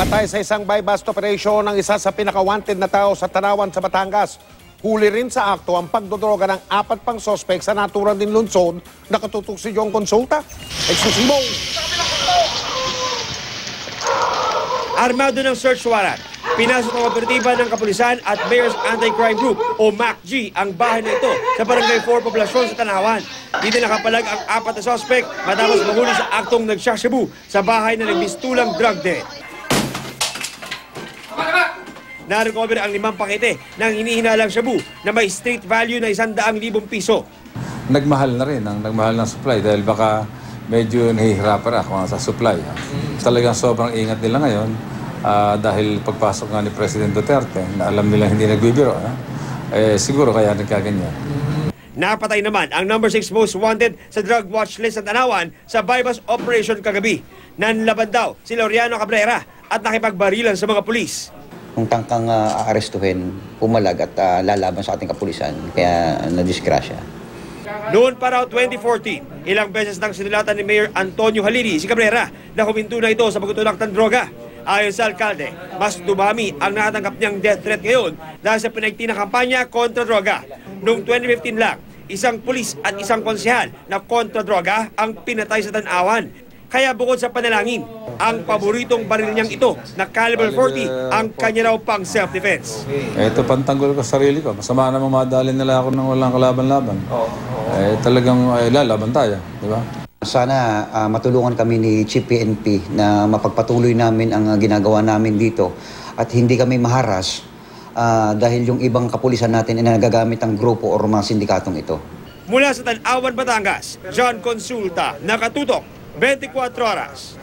Patay sa isang buy-bust operation ng isa sa pinaka-wanted na tao sa Tanawan sa Batangas. Huli rin sa akto ang pagdodroga ng 4 pang sospek sa naturang din lungsod na katutok si Jong Consulta. Eksklusibo! Armado ng search warrant, pinasok ang operatiba ng Kapulisan at Mayor's Anti-Crime Group o MACG ang bahay na ito sa Barangay 4 Poblasyon sa Tanawan. Dito nakapalag ang 4 na sospek matapos mahuli sa aktong nagsashabu sa bahay na nagbistulang drug den. Na-recover ang 5 pakete ng hinihinalang shabu na may street value na 100,000 piso. Nagmahal na rin ang nagmahal ng supply dahil baka medyo nahihirapan ako sa supply. Talagang sobrang ingat nila ngayon dahil pagpasok nga ni President Duterte na alam nila hindi nagbibiro. Siguro kaya nagkaganyan. Napatay naman ang number 6 most wanted sa drug watch list ng Tanawan sa buy-bust operation kagabi. Nanlaban daw si Laureano Cabrera at nakipagbarilan sa mga pulis. Kung tangkang aarestuhin, pumalag at lalaban sa ating kapulisan, kaya nadisgrasya. Noon pa raw 2014, ilang beses nang sinulatan ni Mayor Antonio Halili si Cabrera na huminto na ito sa pagtutulak ng droga. Ayon sa alkalde, mas dumami ang natatanggap niyang death threat ngayon dahil sa pinagti na kampanya kontra droga. Noong 2015 lang, isang pulis at isang konsehal na kontra droga ang pinatay sa Tanawan. Kaya bukod sa panalangin, ang paboritong baril niyang ito na caliber 40 ang kanya raw pang self-defense. Ito pantanggol ko sa sarili ko. Masama namang madalin nila ako ng walang kalaban-laban. Talagang lalaban tayo, di ba? Sana matulungan kami ni Chief PNP na mapagpatuloy namin ang ginagawa namin dito at hindi kami maharas dahil yung ibang kapulisan natin ay nagagamit ang grupo o mga sindikatong ito. Mula sa Tanawan, Batangas, John Consulta, nakatutok 24 oras.